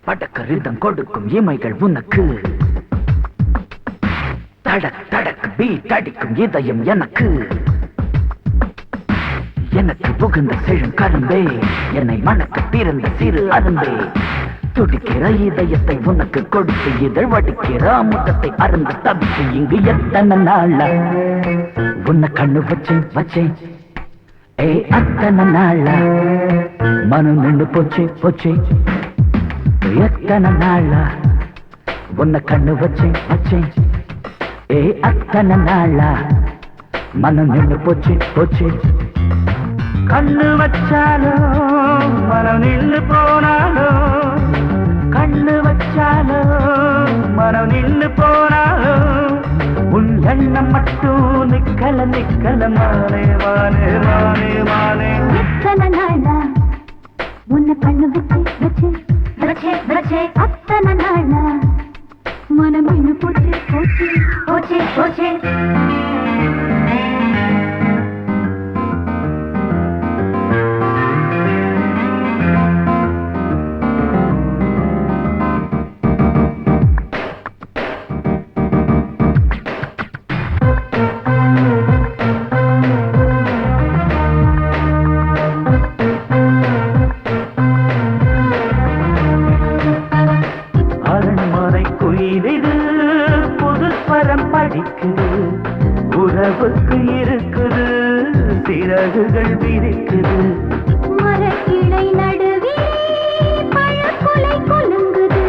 படக்கரிதம் கொடுக்கும் இமைகள் உனக்கு, தடக் தடக் பீட் அடிக்கும் இதயம் எனக்கு. எனக்கு புகுந்த செழும் கரும்பே, என்னை மணக்க பிறந்த சிறு அரும்பே. துடிக்கிற இதயத்தை உனக்கு கொடுத்து இதழ் வடிக்கிற முகத்தை அருந்து தவித்து இங்கு எத்தனை நாளா உன்னை கண்ணு வச்சேன் வச்சேன். ஏ அத்தனை நாளா மனம் நின்று போச்சு போச்சு. எத்தனை நாளா உன்னை கண்ணு வச்சேன் வச்சேன். ஏ அத்தனை நாளா மனம் நின்று போச்சு போச்சு. கண்ணு வச்சாலோ மனம் நின்று போனாலோ, கண்ணு வச்சாலோ மனம் நின்று போனாலோ, உன் எண்ணம் மட்டும் நிக்கல நிக்கல மானே மானே மானே மானே. எத்தனை நாளா உன்னை கண்ணு வச்சு வச்சு வச்சே வச்சே. அத்தனை நாளா மனம் நின்று போச்சு போச்சு போச்சு போச்சு. படிக்குது உறவுக்கு இருக்குது சிறகுகள் விரிக்குது. மரக்கிளை நடுவே பழக்குலை கொலுங்குது,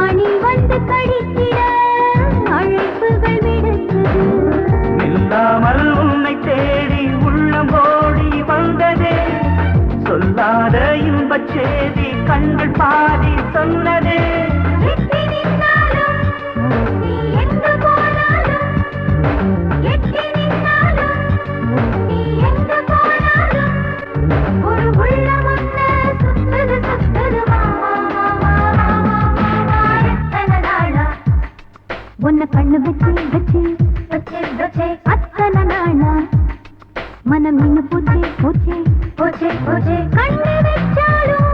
அணி வந்து கடித்திட அழைப்புகள் விடுக்குது. இல்லாமல் உன்னை தேடி உள்ளம் ஓடி வந்ததே, சொல்லாத இன்பச் செய்தி கண்கள் பாதி சொன்னதே. உன்னை கண்ணு வச்சு வச்சு வச்சு வச்சு. அத்தனை நாளா மனம் நின்று போச்சு போச்சு போச்சு போச்சு. கண்ணு வச்சாலும்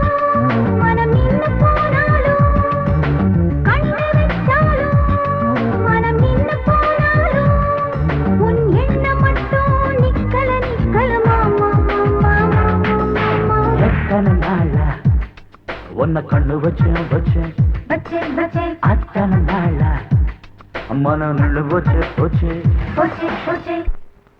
மனம் நின்று போனாலும், கண்ணு வச்சாலும் மனம் நின்று போனாலும், உன் எண்ணம் மட்டும் நிக்கல நிக்கல மாமா மாமா மாமா. எத்தனை நாளா உன்னை கண்ணு வச்சேன் வச்சேன் வச்சு வச்சு. அத்தனை நாளா மனம் நின்று போச்சு போச்சு போச்சு போச்சு.